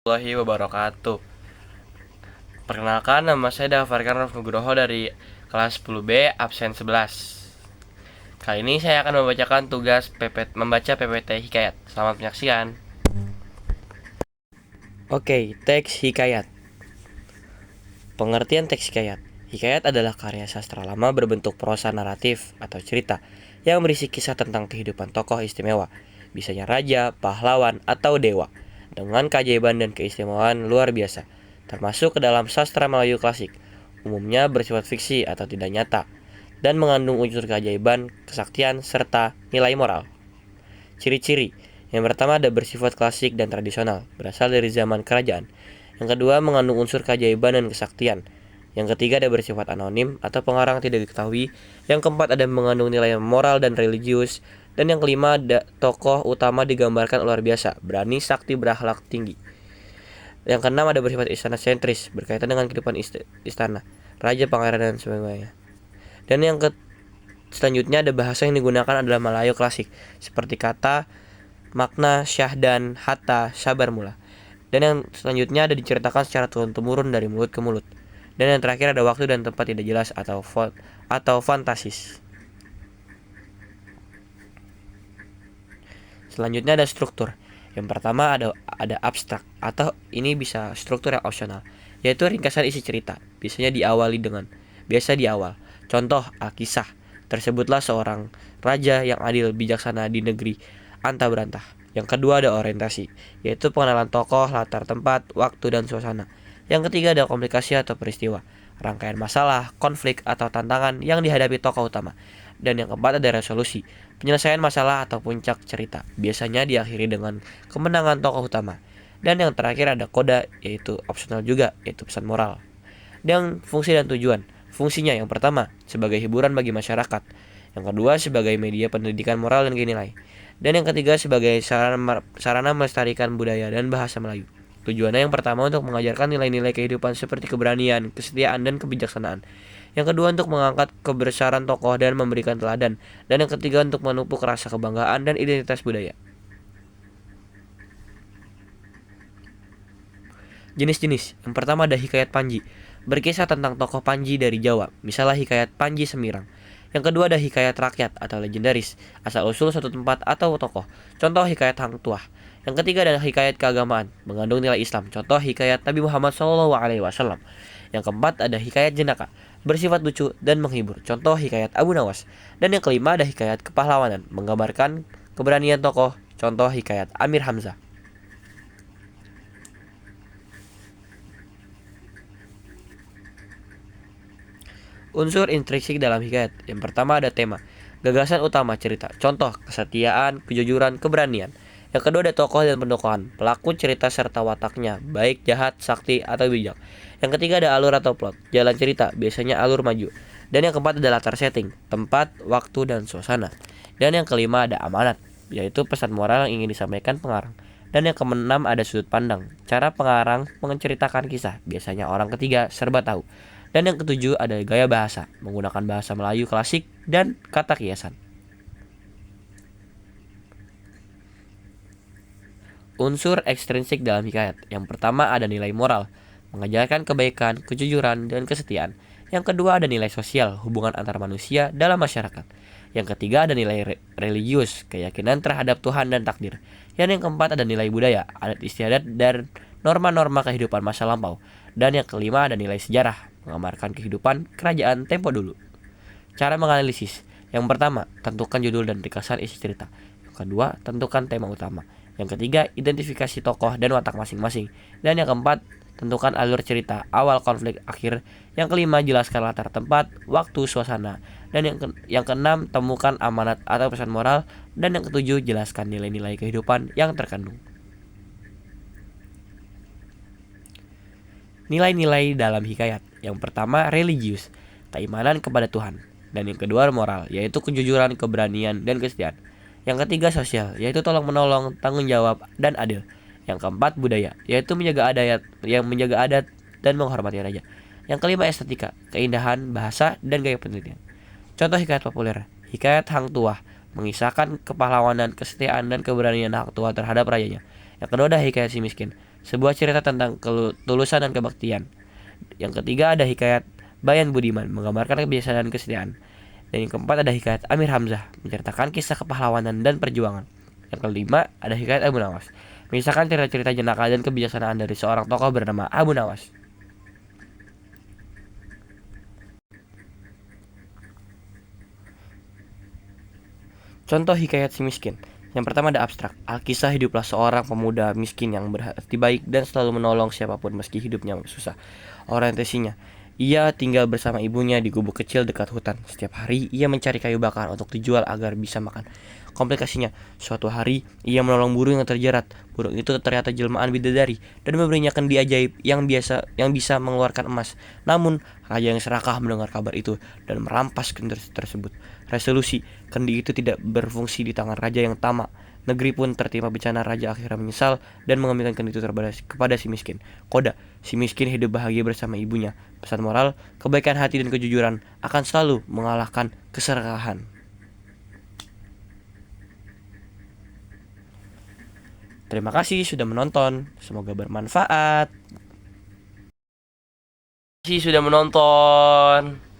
Warahmatullahi wabarakatuh. Perkenalkan, nama saya Dafarkan Raf Nugroho dari kelas 10B absen 11. Kali ini saya akan membacakan tugas membaca PPT Hikayat. Selamat menyaksikan. Oke, teks hikayat. Pengertian teks hikayat. Hikayat adalah karya sastra lama berbentuk prosa naratif atau cerita yang berisi kisah tentang kehidupan tokoh istimewa, bisanya raja, pahlawan, atau dewa, dengan keajaiban dan keistimewaan luar biasa, termasuk ke dalam sastra Melayu klasik, umumnya bersifat fiksi atau tidak nyata, dan mengandung unsur keajaiban, kesaktian, serta nilai moral. Ciri-ciri. Yang pertama ada bersifat klasik dan tradisional, berasal dari zaman kerajaan. Yang kedua mengandung unsur keajaiban dan kesaktian. Yang ketiga ada bersifat anonim atau pengarang tidak diketahui. Yang keempat ada mengandung nilai moral dan religius. Dan yang kelima ada tokoh utama digambarkan luar biasa, berani, sakti, berakhlak tinggi. Yang keenam ada bersifat istana sentris, berkaitan dengan kehidupan istana, raja, pangeran, dan sebagainya. Dan yang selanjutnya ada bahasa yang digunakan adalah Melayu klasik, seperti kata, makna, syahdan, hatta, sabar mula. Dan yang selanjutnya ada diceritakan secara turun-temurun dari mulut ke mulut. Dan yang terakhir ada waktu dan tempat tidak jelas atau fantasis. Selanjutnya ada struktur. Yang pertama ada abstrak atau ini bisa struktur yang opsional, yaitu ringkasan isi cerita. Biasa di awal. Contoh Alkisah. Tersebutlah seorang raja yang adil bijaksana di negeri anta berantah. Yang kedua ada orientasi, yaitu pengenalan tokoh, latar tempat, waktu, dan suasana. Yang ketiga ada komplikasi atau peristiwa, rangkaian masalah, konflik, atau tantangan yang dihadapi tokoh utama. Dan yang keempat ada resolusi, penyelesaian masalah atau puncak cerita, biasanya diakhiri dengan kemenangan tokoh utama. Dan yang terakhir ada koda, yaitu opsional juga, yaitu pesan moral. Dan fungsi dan tujuan. Fungsinya yang pertama, sebagai hiburan bagi masyarakat. Yang kedua, sebagai media pendidikan moral dan nilai. Dan yang ketiga, sebagai sarana melestarikan budaya dan bahasa Melayu. Tujuannya yang pertama untuk mengajarkan nilai-nilai kehidupan seperti keberanian, kesetiaan, dan kebijaksanaan. Yang kedua untuk mengangkat kebesaran tokoh dan memberikan teladan. Dan yang ketiga untuk memupuk rasa kebanggaan dan identitas budaya. Jenis-jenis. Yang pertama ada hikayat Panji, berkisah tentang tokoh Panji dari Jawa, misalnya hikayat Panji Semirang. Yang kedua ada hikayat rakyat atau legendaris, asal-usul suatu tempat atau tokoh. Contoh hikayat Hang Tuah. Yang ketiga adalah hikayat keagamaan, mengandung nilai Islam. Contoh hikayat Nabi Muhammad SAW. Yang keempat ada hikayat jenaka, bersifat lucu dan menghibur. Contoh hikayat Abu Nawas. Dan yang kelima ada hikayat kepahlawanan, menggambarkan keberanian tokoh. Contoh hikayat Amir Hamzah. Unsur intrinsik dalam hikayat. Yang pertama ada tema, gagasan utama cerita. Contoh, kesetiaan, kejujuran, keberanian. Yang kedua ada tokoh dan pendokohan, pelaku cerita serta wataknya, baik, jahat, sakti, atau bijak. Yang ketiga ada alur atau plot, jalan cerita, biasanya alur maju. Dan yang keempat ada latar setting, tempat, waktu, dan suasana. Dan yang kelima ada amanat, yaitu pesan moral yang ingin disampaikan pengarang. Dan yang keenam ada sudut pandang, cara pengarang menceritakan kisah, biasanya orang ketiga serba tahu. Dan yang ketujuh ada gaya bahasa, menggunakan bahasa Melayu klasik dan kata kiasan. Unsur ekstrinsik dalam hikayat. Yang pertama ada nilai moral, mengajarkan kebaikan, kejujuran, dan kesetiaan. Yang kedua ada nilai sosial, hubungan antar manusia dalam masyarakat. Yang ketiga ada nilai religius, keyakinan terhadap Tuhan dan takdir. Dan yang keempat ada nilai budaya, adat istiadat, dan norma-norma kehidupan masa lampau. Dan yang kelima ada nilai sejarah, menggambarkan kehidupan kerajaan tempo dulu. Cara menganalisis. Yang pertama, tentukan judul dan ringkasan isi cerita. Yang kedua, tentukan tema utama. Yang ketiga, identifikasi tokoh dan watak masing-masing. Dan yang keempat, tentukan alur cerita, awal, konflik, akhir. Yang kelima, jelaskan latar tempat, waktu, suasana. Dan yang keenam, temukan amanat atau pesan moral. Dan yang ketujuh, jelaskan nilai-nilai kehidupan yang terkandung. Nilai-nilai dalam hikayat. Yang pertama, religius, keimanan kepada Tuhan. Dan yang kedua, moral, yaitu kejujuran, keberanian, dan kesetiaan. Yang ketiga, sosial, yaitu tolong-menolong, tanggung jawab, dan adil. Yang keempat, budaya, yaitu menjaga adat dan menghormati raja. Yang kelima, estetika, keindahan, bahasa, dan gaya penelitian. Contoh hikayat populer, hikayat Hang Tuah, mengisahkan kepahlawanan, kesetiaan, dan keberanian Hang Tuah terhadap rajanya. Yang kedua ada hikayat si miskin, sebuah cerita tentang ketulusan dan kebaktian. Yang ketiga ada hikayat Bayan Budiman, menggambarkan kebiasaan dan kesetiaan. Dan yang keempat ada hikayat Amir Hamzah, menceritakan kisah kepahlawanan dan perjuangan. Yang kelima ada hikayat Abu Nawas, mengisahkan cerita-cerita jenaka dan kebijaksanaan dari seorang tokoh bernama Abu Nawas. Contoh hikayat si miskin. Yang pertama ada abstrak. Alkisah hiduplah seorang pemuda miskin yang berhati baik dan selalu menolong siapapun meski hidupnya susah. Orientasinya, ia tinggal bersama ibunya di gubuk kecil dekat hutan. Setiap hari ia mencari kayu bakar untuk dijual agar bisa makan. Komplikasinya, suatu hari ia menolong burung yang terjerat. Burung itu ternyata jelmaan bidadari dan memberinya kendi ajaib yang bisa mengeluarkan emas. Namun, raja yang serakah mendengar kabar itu dan merampas kendi tersebut. Resolusi, kendi itu tidak berfungsi di tangan raja yang tamak. Negeri pun tertimpa bencana. Raja akhirnya menyesal dan mengambilkan kendi itu kepada si miskin. Koda, si miskin hidup bahagia bersama ibunya. Pesan moral, kebaikan hati dan kejujuran akan selalu mengalahkan keserakahan. Terima kasih sudah menonton. Semoga bermanfaat. Terima kasih sudah menonton.